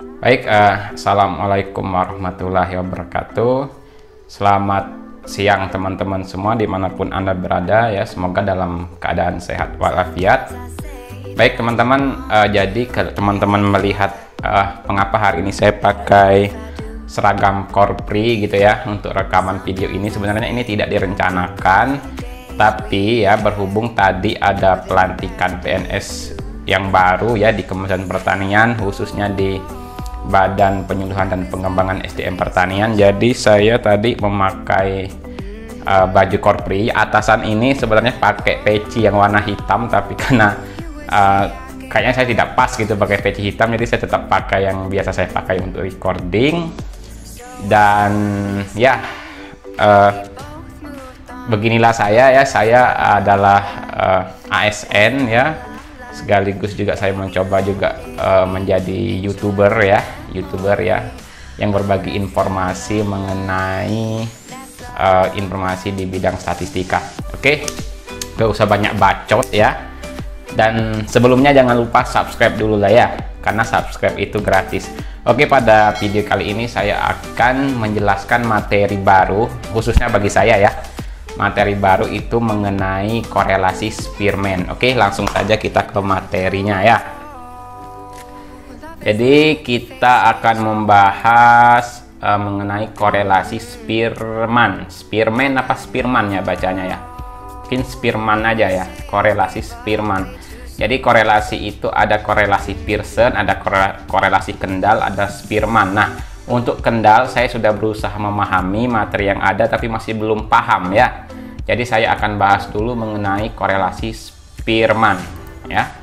Baik, Assalamualaikum warahmatullahi wabarakatuh. Selamat siang teman-teman semua dimanapun Anda berada ya. Semoga dalam keadaan sehat walafiat. Baik teman-teman, jadi kalau teman-teman melihat mengapa hari ini saya pakai seragam korpri gitu ya untuk rekaman video ini, sebenarnya ini tidak direncanakan, tapi ya berhubung tadi ada pelantikan PNS yang baru ya di Kementerian Pertanian, khususnya di Badan Penyuluhan dan Pengembangan SDM Pertanian. Jadi saya tadi memakai baju korpri. Atasan ini sebenarnya pakai peci yang warna hitam, tapi karena kayaknya saya tidak pas gitu pakai peci hitam, jadi saya tetap pakai yang biasa saya pakai untuk recording. Dan ya beginilah saya adalah ASN ya, sekaligus juga saya mencoba juga menjadi youtuber ya yang berbagi informasi mengenai informasi di bidang statistika. Oke, gak usah banyak bacot ya, dan sebelumnya jangan lupa subscribe dulu lah ya, karena subscribe itu gratis. Oke, pada video kali ini saya akan menjelaskan materi baru khususnya bagi saya ya. Materi baru itu mengenai korelasi Spearman. Oke, langsung saja kita ke materinya ya. Jadi kita akan membahas mengenai korelasi Spearman. Spearman apa Spearman ya bacanya ya? Mungkin Spearman aja ya, korelasi Spearman. Jadi korelasi itu ada korelasi Pearson, ada korelasi Kendall, ada Spearman. Nah, untuk Kendall saya sudah berusaha memahami materi yang ada tapi masih belum paham ya. Jadi saya akan bahas dulu mengenai korelasi Spearman ya.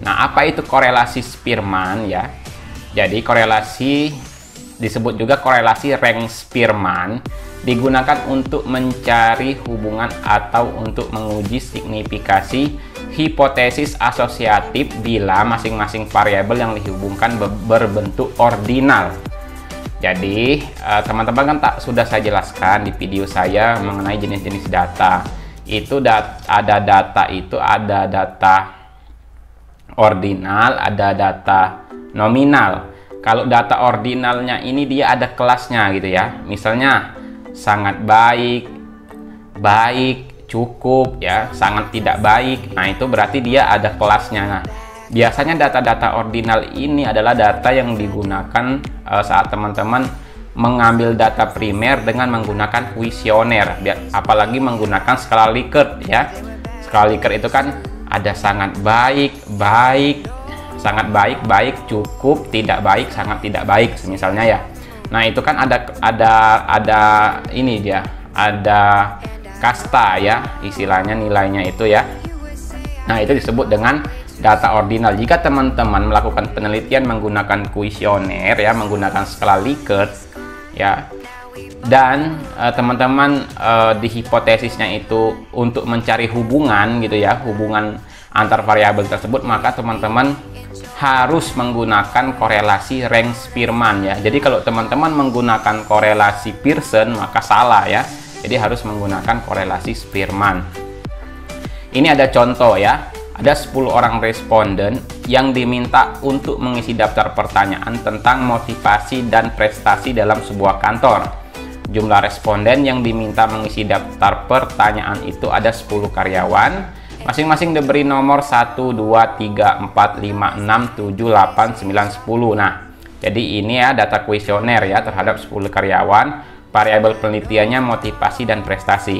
Nah, apa itu korelasi Spearman ya? Jadi korelasi disebut juga korelasi rank Spearman, digunakan untuk mencari hubungan atau untuk menguji signifikasi hipotesis asosiatif bila masing-masing variabel yang dihubungkan berbentuk ordinal. Jadi teman-teman kan sudah saya jelaskan di video saya mengenai jenis-jenis data. Itu ada data ordinal, ada data nominal. Kalau data ordinalnya ini dia ada kelasnya gitu ya. Misalnya sangat baik, baik, cukup ya, sangat tidak baik. Nah, itu berarti dia ada kelasnya. Nah, biasanya data-data ordinal ini adalah data yang digunakan saat teman-teman mengambil data primer dengan menggunakan kuesioner, apalagi menggunakan skala Likert ya. Skala Likert itu kan ada sangat baik, baik, sangat baik, baik, cukup, tidak baik, sangat tidak baik misalnya ya. Nah, itu kan ada ini dia, ada kasta ya, istilahnya nilainya itu ya. Nah, itu disebut dengan data ordinal. Jika teman-teman melakukan penelitian menggunakan kuesioner ya, menggunakan skala Likert ya, dan teman-teman di hipotesisnya itu untuk mencari hubungan gitu ya, hubungan antar variabel tersebut, maka teman-teman harus menggunakan korelasi rank Spearman ya. Jadi kalau teman-teman menggunakan korelasi Pearson maka salah ya. Jadi harus menggunakan korelasi Spearman. Ini ada contoh ya. Ada 10 orang responden yang diminta untuk mengisi daftar pertanyaan tentang motivasi dan prestasi dalam sebuah kantor. Jumlah responden yang diminta mengisi daftar pertanyaan itu ada 10 karyawan. Masing-masing diberi nomor 1, 2, 3, 4, 5, 6, 7, 8, 9, 10. Nah, jadi ini ya data kuesioner ya terhadap 10 karyawan. Variabel penelitiannya motivasi dan prestasi.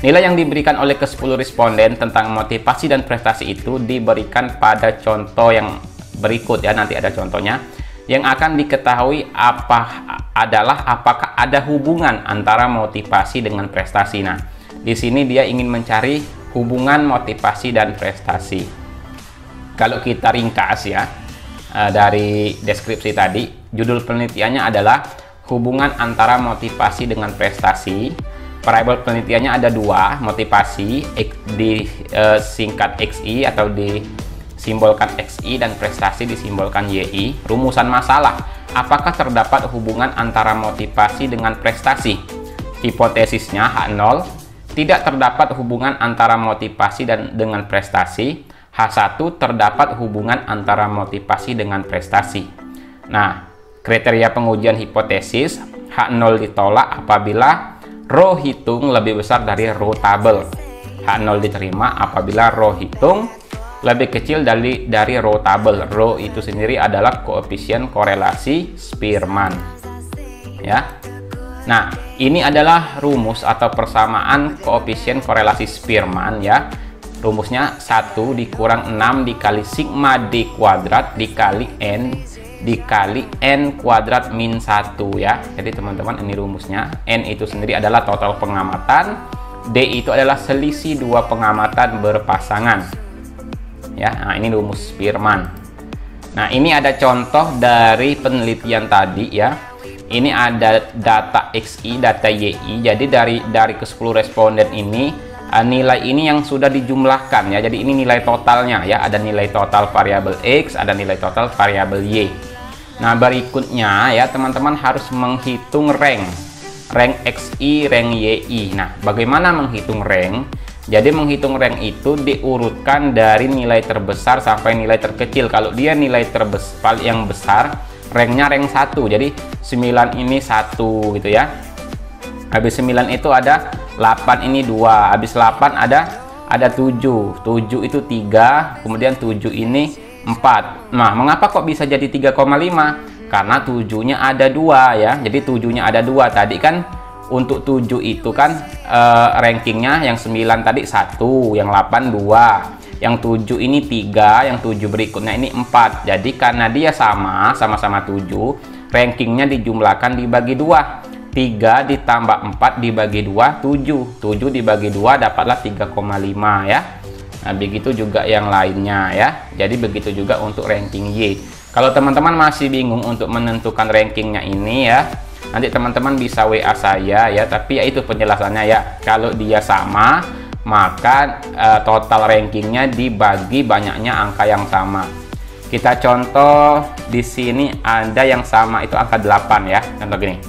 Nilai yang diberikan oleh ke-10 responden tentang motivasi dan prestasi itu diberikan pada contoh yang berikut ya, nanti ada contohnya. Yang akan diketahui adalah apakah ada hubungan antara motivasi dengan prestasi. Nah, di sini dia ingin mencari hubungan motivasi dan prestasi. Kalau kita ringkas ya, dari deskripsi tadi, judul penelitiannya adalah hubungan antara motivasi dengan prestasi. Variabel penelitiannya ada 2, motivasi disingkat XI atau disimbolkan XI, dan prestasi disimbolkan YI. Rumusan masalah, apakah terdapat hubungan antara motivasi dengan prestasi? Hipotesisnya H0, tidak terdapat hubungan antara motivasi dengan prestasi. H1 terdapat hubungan antara motivasi dengan prestasi. Nah, kriteria pengujian hipotesis, H0 ditolak apabila row hitung lebih besar dari row tabel. H0 diterima apabila row hitung lebih kecil dari row tabel. Row itu sendiri adalah koefisien korelasi Spearman. Ya. Nah, ini adalah rumus atau persamaan koefisien korelasi Spearman ya. Rumusnya 1 dikurang 6 dikali sigma D kuadrat dikali N kuadrat min 1 ya. Jadi teman-teman, ini rumusnya. N itu sendiri adalah total pengamatan, D itu adalah selisih dua pengamatan berpasangan ya. Nah, ini rumus Spearman. Nah, ini ada contoh dari penelitian tadi ya. Ini ada data XI, data YI. Jadi dari ke-10 responden ini, nilai ini yang sudah dijumlahkan ya. Jadi ini nilai totalnya ya. Ada nilai total variabel X, ada nilai total variabel Y. Nah, berikutnya ya teman-teman harus menghitung rank XI, rank YI. Nah, bagaimana menghitung rank? Jadi menghitung rank itu diurutkan dari nilai terbesar sampai nilai terkecil. Kalau dia nilai terbesar yang besar, ranknya rank 1. Jadi 9 ini 1 gitu ya. Habis 9 itu ada 8, ini 2. Habis 8 ada 7. 7 itu 3, kemudian 7 ini 4. Nah, mengapa kok bisa jadi 3,5? Karena 7-nya ada 2 ya. Jadi 7-nya ada 2. Tadi kan untuk 7 itu kan rankingnya yang 9 tadi 1, yang 8 2, yang 7 ini 3, yang 7 berikutnya ini 4. Jadi karena dia sama-sama 7, rankingnya dijumlahkan dibagi 2. 3 ditambah 4 dibagi 2, 7. 7 dibagi 2 dapatlah 3,5 ya. Nah, begitu juga yang lainnya ya. Jadi begitu juga untuk ranking Y. Kalau teman-teman masih bingung untuk menentukan rankingnya ini ya, nanti teman-teman bisa WA saya ya. Tapi ya itu penjelasannya ya. Kalau dia sama, maka total rankingnya dibagi banyaknya angka yang sama. Kita contoh di sini ada yang sama, itu angka 8 ya. Contoh gini.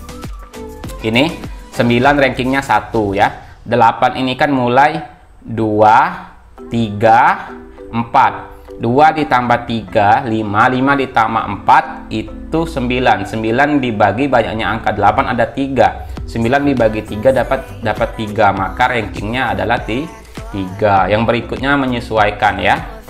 Ini 9 rankingnya 1 ya. 8 ini kan mulai 2, 3, 4. 2 ditambah 3, 5. 5 ditambah 4 itu 9. 9 dibagi banyaknya angka 8 ada 3. 9 dibagi 3 dapat 3. Maka rankingnya adalah 3. Yang berikutnya menyesuaikan ya.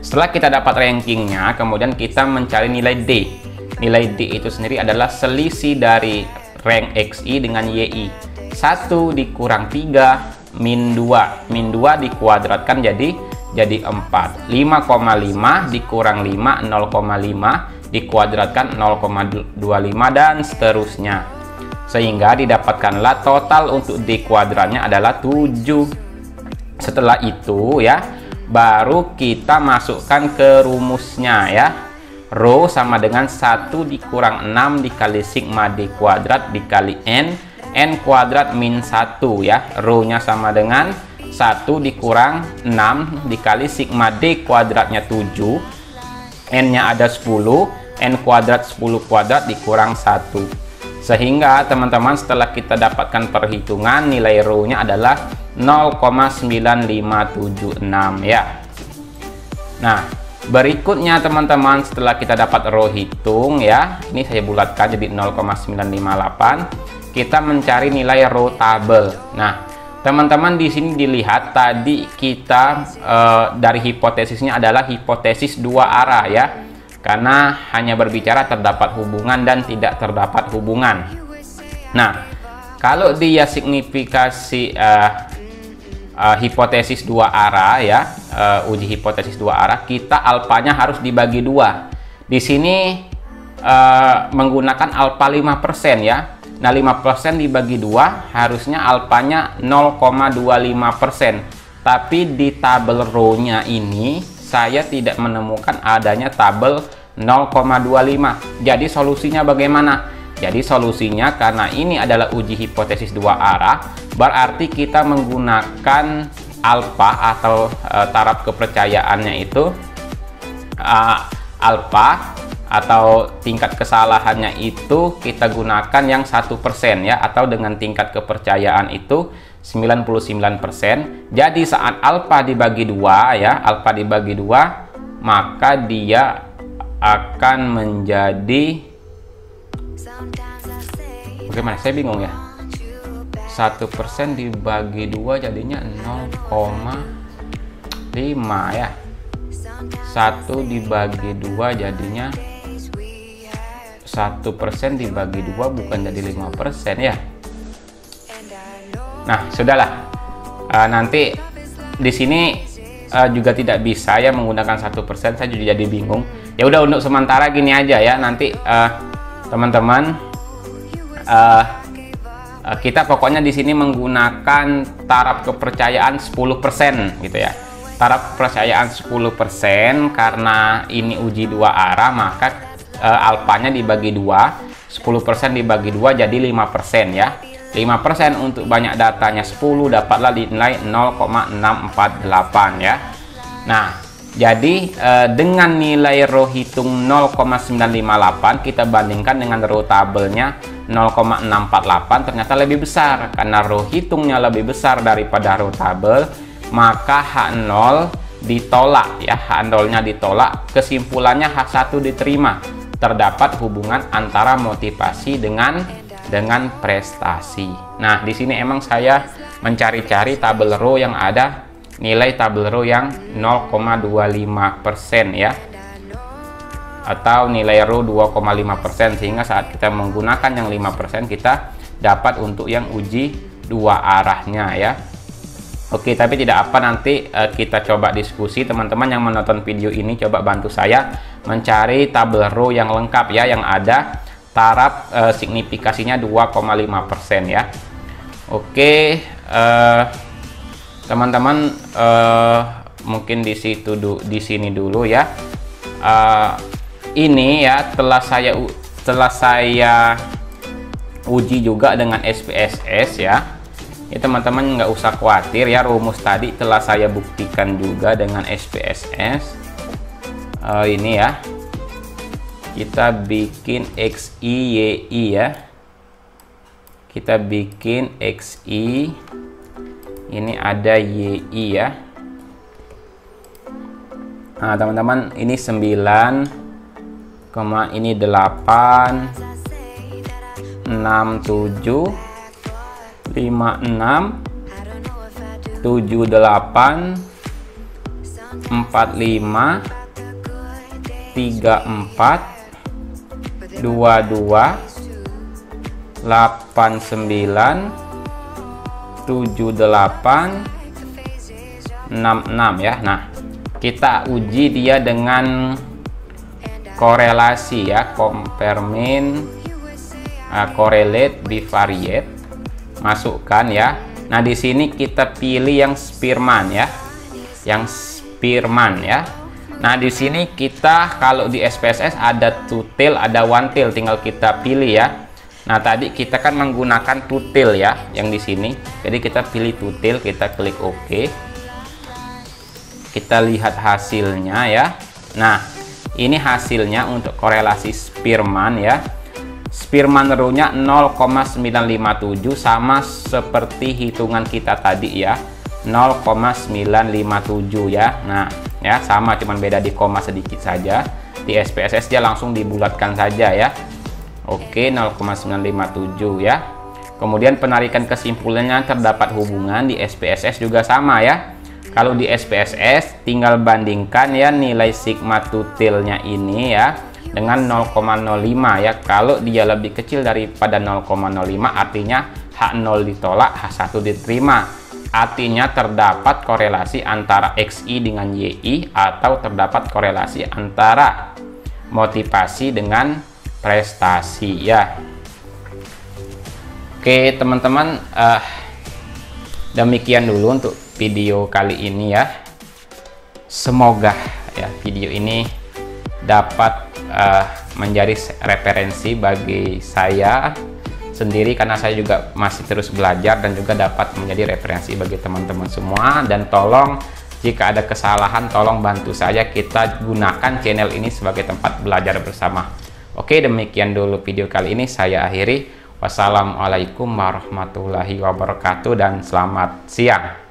Setelah kita dapat rankingnya, kemudian kita mencari nilai D. Nilai D itu sendiri adalah selisih dari rank XI dengan YI. 1 dikurang 3 min 2. Min 2 dikuadratkan jadi 4. 5,5 dikurang 5, 0,5 dikuadratkan 0,25 dan seterusnya. Sehingga didapatkanlah total untuk D kuadratnya adalah 7. Setelah itu ya, baru kita masukkan ke rumusnya ya. Rho sama dengan 1 dikurang 6 dikali sigma D kuadrat dikali N kuadrat min 1 ya. Rho-nya sama dengan 1 dikurang 6 dikali sigma D kuadratnya 7. N-nya ada 10. N kuadrat 10 kuadrat dikurang 1. Sehingga teman-teman setelah kita dapatkan perhitungan, nilai rho-nya adalah 0,9576 ya. Nah, berikutnya teman-teman setelah kita dapat row hitung ya, ini saya bulatkan jadi 0,958, kita mencari nilai row tabel. Nah, teman-teman di sini dilihat tadi kita dari hipotesisnya adalah hipotesis dua arah ya, karena hanya berbicara terdapat hubungan dan tidak terdapat hubungan. Nah, kalau dia signifikasi hipotesis dua arah ya, uji hipotesis dua arah, kita alfanya harus dibagi 2. Di sini menggunakan alfa 5% ya. Nah, 5% dibagi 2 harusnya alfanya 0,25%. Tapi di tabel row-nya ini saya tidak menemukan adanya tabel 0,25. Jadi solusinya bagaimana? Jadi solusinya, karena ini adalah uji hipotesis dua arah, berarti kita menggunakan alfa atau taraf kepercayaannya itu alfa atau tingkat kesalahannya itu kita gunakan yang 1% ya, atau dengan tingkat kepercayaan itu 99%. Jadi saat alfa dibagi 2 ya, alfa dibagi 2, maka dia akan menjadi, bagaimana, saya bingung ya, 1% dibagi 2 jadinya 0,5 ya, 1 dibagi 2 jadinya 1% dibagi 2 bukan jadi 5% ya. Nah, sudahlah. Nanti di sini juga tidak bisa ya menggunakan 1%, saya juga jadi bingung. Ya udah, untuk sementara gini aja ya. Nanti teman-teman, kita pokoknya di sini menggunakan taraf kepercayaan 10% gitu ya. Taraf kepercayaan 10% karena ini uji 2 arah, maka alfanya dibagi 2, 10% dibagi 2 jadi 5% ya. 5% untuk banyak datanya 10 dapatlah nilai 0,648 ya. Nah, jadi dengan nilai row hitung 0,958 kita bandingkan dengan row tabelnya 0,648, ternyata lebih besar. Karena row hitungnya lebih besar daripada row tabel, maka H0 ditolak ya, H0-nya ditolak. Kesimpulannya H1 diterima. Terdapat hubungan antara motivasi dengan prestasi. Nah, di sini emang saya mencari-cari tabel row yang ada nilai tabel row yang 0,25% ya, atau nilai row 2,5%, sehingga saat kita menggunakan yang 5% kita dapat untuk yang uji 2 arahnya ya. Oke, tapi tidak apa, nanti kita coba diskusi. Teman-teman yang menonton video ini coba bantu saya mencari tabel row yang lengkap ya, yang ada taraf signifikasinya 2,5% ya. Oke, teman-teman, mungkin di sini dulu ya. Ini ya telah saya uji juga dengan SPSS ya. Ya, teman-teman nggak usah khawatir ya, rumus tadi telah saya buktikan juga dengan SPSS. Ini ya, kita bikin XI YI ya, kita bikin XI, ini ada YI ya. Nah teman-teman, ini 9, ini 8, 6, 7, 5, 6, 7, 8, 4, 5, 3, 4, 2, 2, 8, 9, 7, 8, 6, 6 ya. Nah, kita uji dia dengan korelasi ya, compare mean, correlate, bivariate. Masukkan ya. Nah, di sini kita pilih yang Spearman ya, yang Spearman ya. Nah, di sini kita kalau di SPSS ada two tail, ada one tail, tinggal kita pilih ya. Nah, tadi kita kan menggunakan two tail ya, yang di sini. Jadi kita pilih two tail, kita klik OK. Kita lihat hasilnya ya. Nah, ini hasilnya untuk korelasi Spearman ya. Spearman row-nya 0,957, sama seperti hitungan kita tadi ya, 0,957 ya. Nah ya, sama, cuman beda di koma sedikit saja. Di SPSS dia langsung dibulatkan saja ya. Oke, 0,957 ya. Kemudian penarikan kesimpulannya terdapat hubungan. Di SPSS juga sama ya. Kalau di SPSS tinggal bandingkan ya nilai sigma tutilnya ini ya dengan 0,05 ya. Kalau dia lebih kecil daripada 0,05 artinya H0 ditolak, H1 diterima. Artinya terdapat korelasi antara XI dengan YI, atau terdapat korelasi antara motivasi dengan prestasi ya. Oke teman-teman, demikian dulu untuk video kali ini ya. Semoga ya video ini dapat menjadi referensi bagi saya sendiri, karena saya juga masih terus belajar, dan juga dapat menjadi referensi bagi teman-teman semua. Dan tolong Jika ada kesalahan, tolong bantu saja, kita gunakan channel ini sebagai tempat belajar bersama. Oke, demikian dulu video kali ini, saya akhiri. Wassalamualaikum warahmatullahi wabarakatuh dan selamat siang.